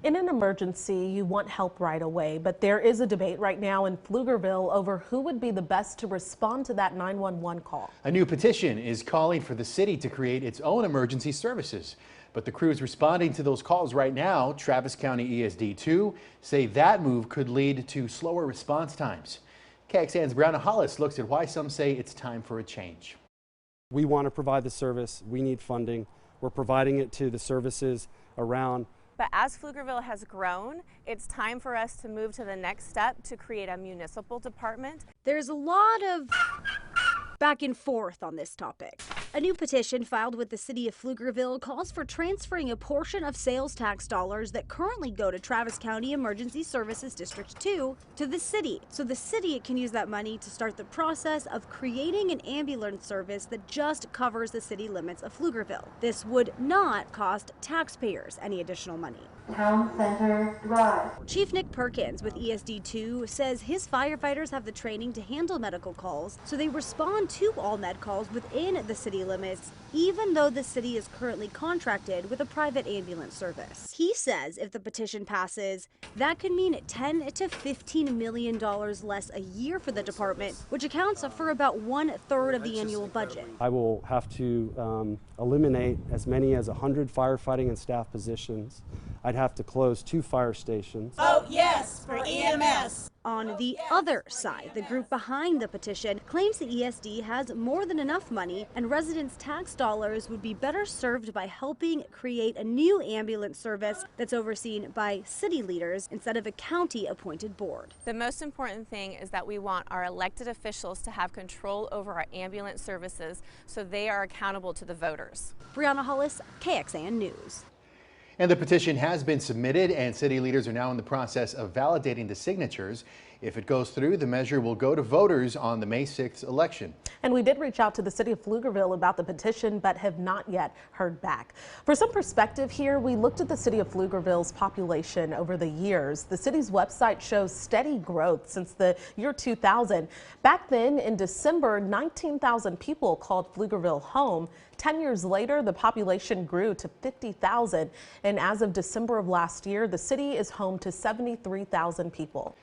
In an emergency, you want help right away, but there is a debate right now in Pflugerville over who would be the best to respond to that 911 call. A new petition is calling for the city to create its own emergency services. But the crews responding to those calls right now, Travis County ESD 2, say that move could lead to slower response times. KXAN's Brianna Hollis looks at why some say it's time for a change. We want to provide the service. We need funding. We're providing it to the services around. But as Pflugerville has grown, it's time for us to move to the next step to create a municipal department. There's a lot of back and forth on this topic. A new petition filed with the city of Pflugerville calls for transferring a portion of sales tax dollars that currently go to Travis County Emergency Services District 2 to the city. So the city can use that money to start the process of creating an ambulance service that just covers the city limits of Pflugerville. This would not cost taxpayers any additional money. Town Center Drive. Chief Nick Perkins with ESD2 says his firefighters have the training to handle medical calls, so they respond to all med calls within the city limits, even though the city is currently contracted with a private ambulance service. He says if the petition passes, that could mean $10 to $15 million less a year for the department, which accounts for about 1/3 of the annual budget. I will have to eliminate as many as 100 firefighting and staff positions. I'd have to close 2 fire stations. Vote yes for EMS. On the other side, the group behind the petition claims the ESD has more than enough money and residents' tax dollars would be better served by helping create a new ambulance service that's overseen by city leaders instead of a county-appointed board. The most important thing is that we want our elected officials to have control over our ambulance services so they are accountable to the voters. Brianna Hollis, KXAN News. And the petition has been submitted, and city leaders are now in the process of validating the signatures. If it goes through, the measure will go to voters on the May 6th election. And we did reach out to the city of Pflugerville about the petition, but have not yet heard back. For some perspective here, we looked at the city of Pflugerville's population over the years. The city's website shows steady growth since the year 2000. Back then, in December, 19,000 people called Pflugerville home. 10 years later, the population grew to 50,000. And as of December of last year, the city is home to 73,000 people.